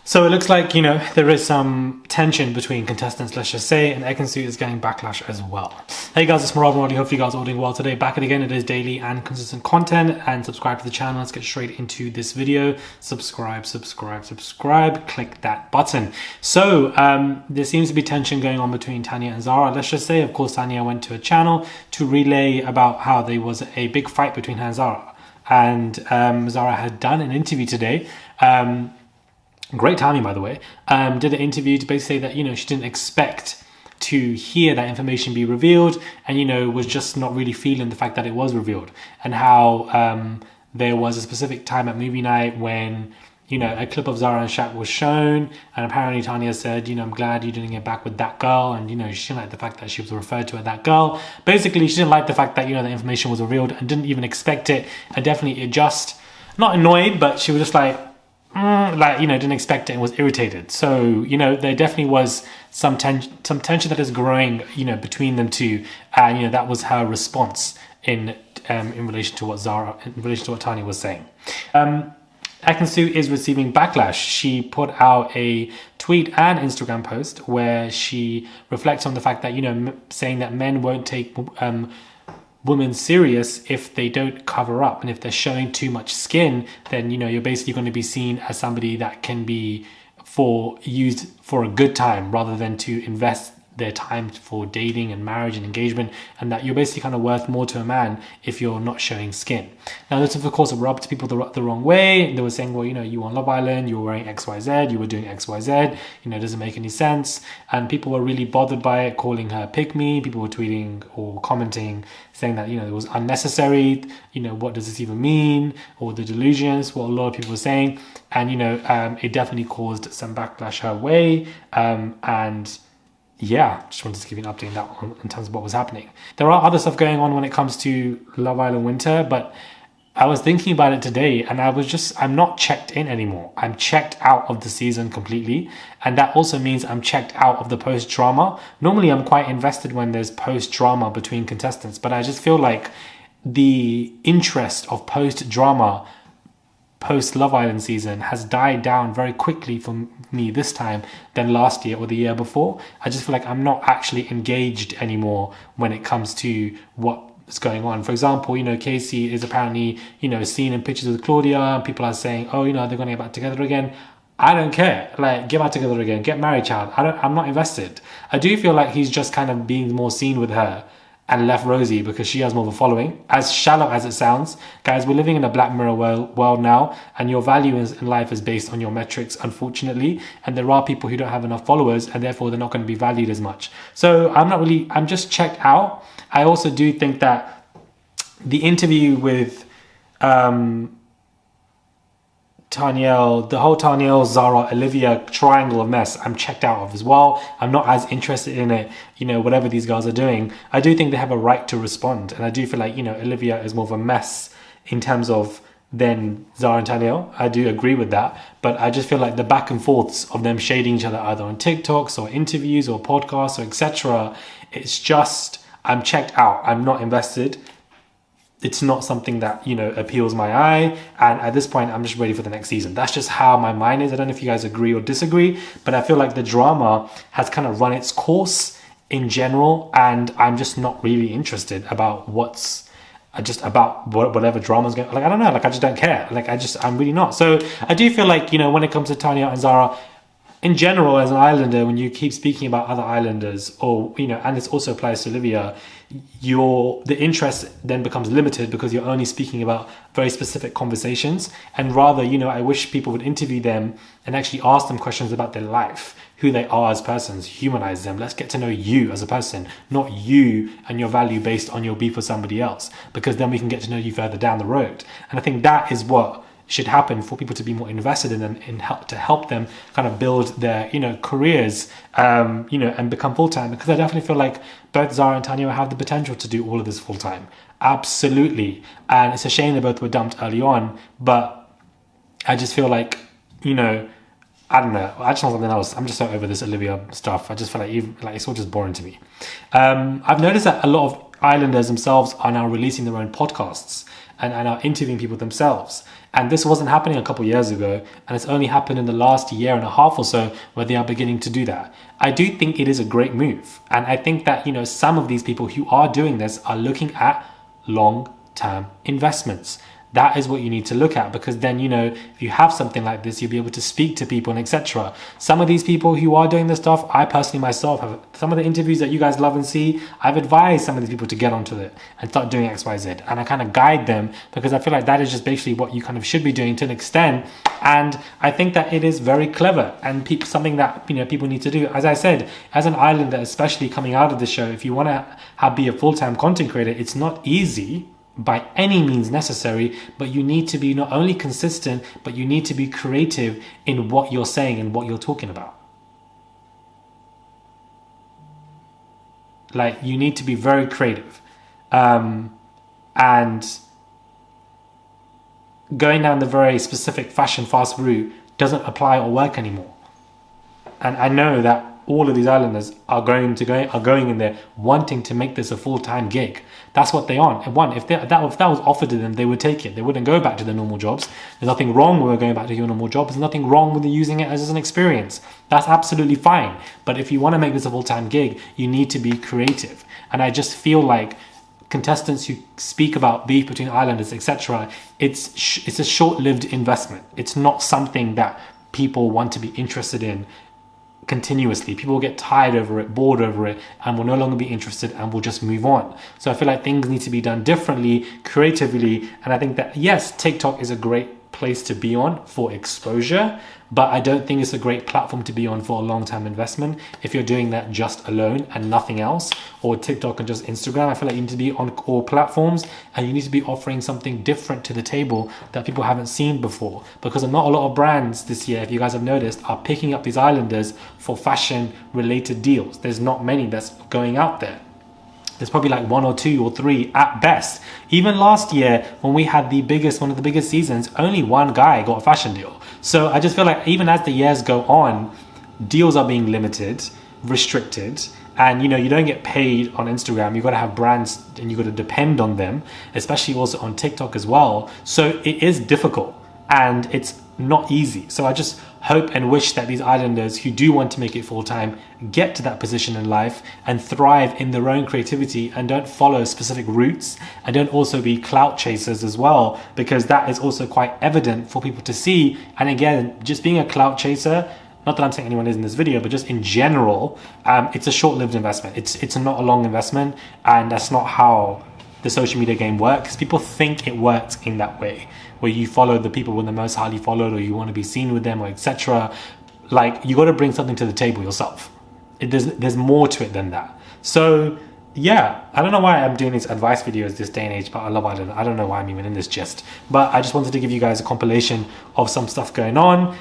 So it looks like, there is some tension between contestants, let's just say, and Ekin Su is getting backlash as well. Hey guys, it's Rob. Hopefully you guys are all doing well today. Back again, it is daily and consistent content, and subscribe to the channel. Let's get straight into this video. Subscribe, click that button. So there seems to be tension going on between Tanya and Zara, let's just say. Of course, Tanya went to a channel to relay about how there was a big fight between her and Zara. And Zara had done an interview today. Great timing, by the way. Did an interview to basically say that, she didn't expect to hear that information be revealed, and, was just not really feeling the fact that it was revealed, and how there was a specific time at movie night when, a clip of Zara and Shaq was shown, and apparently Tanya said, I'm glad you didn't get back with that girl, and, she didn't like the fact that she was referred to as that girl. Basically, she didn't like the fact that, the information was revealed and didn't even expect it, and definitely it just, not annoyed, but she was just like, didn't expect it and was irritated. So, there definitely was some tension that is growing, between them two. And, that was her response in relation to what Tanya was saying. Ekin Su is receiving backlash. She put out a tweet and Instagram post where she reflects on the fact that, saying that men won't take women serious if they don't cover up, and if they're showing too much skin, then you're basically going to be seen as somebody that can be used for a good time rather than to invest their time for dating and marriage and engagement, and that you're basically kind of worth more to a man if you're not showing skin. Now this of course rubbed people the wrong way. They were saying, well, you were on Love Island, you were wearing XYZ, you were doing XYZ, it doesn't make any sense, and people were really bothered by it, calling her pick me. People were tweeting or commenting saying that it was unnecessary, what does this even mean, or the delusions, what a lot of people were saying, and it definitely caused some backlash her way, and yeah, just wanted to give you an update on that in terms of what was happening. There are other stuff going on when it comes to Love Island Winter, but I was thinking about it today, and I'm not checked in anymore. I'm checked out of the season completely, and that also means I'm checked out of the post-drama. Normally, I'm quite invested when there's post-drama between contestants, but I just feel like the interest of post-drama post-Love Island season has died down very quickly for me this time than last year or the year before. I just feel like I'm not actually engaged anymore when it comes to what's going on. For example, Casey is apparently, seen in pictures with Claudia, and people are saying, oh, they're going to get back together again. I don't care. Like, get back together again, get married, child. I'm not invested. I do feel like he's just kind of being more seen with her and left Rosie because she has more of a following. As shallow as it sounds, guys, we're living in a Black Mirror world now, and your value in life is based on your metrics, unfortunately, and there are people who don't have enough followers, and therefore they're not going to be valued as much. So I'm just checked out. I also do think that the interview with Tanyel, the whole Tanyel, Zara, Olivia triangle of mess, I'm checked out of as well. I'm not as interested in it, whatever these guys are doing. I do think they have a right to respond, and I do feel like, Olivia is more of a mess in terms of than Zara and Tanyel. I do agree with that, but I just feel like the back and forths of them shading each other either on TikToks or interviews or podcasts or etc. It's just, I'm checked out. I'm not invested. It's not something that, appeals my eye. And at this point, I'm just ready for the next season. That's just how my mind is. I don't know if you guys agree or disagree, but I feel like the drama has kind of run its course in general. And I'm just not really interested about whatever drama's going on. Like, I don't know. Like, I just don't care. Like, I'm really not. So I do feel like, when it comes to Tanya and Zara, in general, as an islander, when you keep speaking about other islanders, or and this also applies to Olivia, the interest then becomes limited because you're only speaking about very specific conversations. And rather, I wish people would interview them and actually ask them questions about their life, who they are as persons, humanize them. Let's get to know you as a person, not you and your value based on your beef with somebody else, because then we can get to know you further down the road. And I think that is what should happen for people to be more invested in them, to help them kind of build their careers and become full-time, because I definitely feel like both Zara and Tanya have the potential to do all of this full-time, absolutely. And it's a shame they both were dumped early on, but I just feel like I don't know. I just want something else. I'm just so over this Olivia stuff. I just feel like it's all just boring to me. I've noticed that a lot of islanders themselves are now releasing their own podcasts and are interviewing people themselves. And this wasn't happening a couple of years ago, and it's only happened in the last year and a half or so where they are beginning to do that. I do think it is a great move. And I think that, some of these people who are doing this are looking at long-term investments. That is what you need to look at, because then, if you have something like this, you'll be able to speak to people and etc. Some of these people who are doing this stuff, I personally myself have some of the interviews that you guys love and see. I've advised some of these people to get onto it and start doing X, Y, Z. And I kind of guide them because I feel like that is just basically what you kind of should be doing to an extent. And I think that it is very clever and something that, people need to do. As I said, as an islander, especially coming out of the show, if you want to be a full-time content creator, it's not easy by any means necessary, but you need to be not only consistent, but you need to be creative in what you're saying and what you're talking about. Like, you need to be very creative. And going down the very specific fashion fast route doesn't apply or work anymore. And I know that all of these islanders are going in there wanting to make this a full-time gig. That's what they want. And if that was offered to them, they would take it. They wouldn't go back to their normal jobs. There's nothing wrong with going back to your normal job. There's nothing wrong with using it as an experience. That's absolutely fine. But if you want to make this a full-time gig, you need to be creative. And I just feel like contestants who speak about beef between islanders, etc., it's a short-lived investment. It's not something that people want to be interested in continuously. People will get tired over it, bored over it, and will no longer be interested and will just move on. So I feel like things need to be done differently, creatively, and I think that, yes, TikTok is a great place to be on for exposure, but I don't think it's a great platform to be on for a long-term investment if you're doing that just alone and nothing else, or TikTok and just Instagram. I feel like you need to be on all platforms and you need to be offering something different to the table that people haven't seen before, because not a lot of brands this year, if you guys have noticed, are picking up these islanders for fashion related deals. There's not many that's going out there. There's probably like 1 or 2 or 3 at best. Even last year, when we had one of the biggest seasons, only one guy got a fashion deal. So I just feel like even as the years go on, deals are being limited, restricted, and you don't get paid on Instagram. You've got to have brands and you've got to depend on them, especially also on TikTok as well. So it is difficult and it's not easy. So I just hope and wish that these islanders who do want to make it full-time get to that position in life and thrive in their own creativity and don't follow specific routes, and don't also be clout chasers as well, because that is also quite evident for people to see. And again, just being a clout chaser, not that I'm saying anyone is in this video, but just in general, it's a short-lived investment. It's not a long investment, and that's not how the social media game works. People think it works in that way, where you follow the people with the most highly followed, or you want to be seen with them, or etc. Like, you got to bring something to the table yourself. There's more to it than that. So yeah, I don't know why I'm doing these advice videos this day and age, but I love Island. I don't know why I'm even in this gist, but I just wanted to give you guys a compilation of some stuff going on.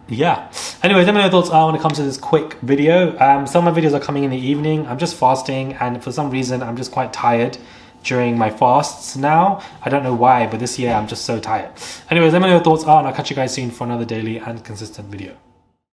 Yeah. Anyways, let me know your thoughts are when it comes to this quick video. Some of my videos are coming in the evening. I'm just fasting, and for some reason I'm just quite tired during my fasts now. I don't know why, but this year I'm just so tired. Anyways, let me know your thoughts are, and I'll catch you guys soon for another daily and consistent video.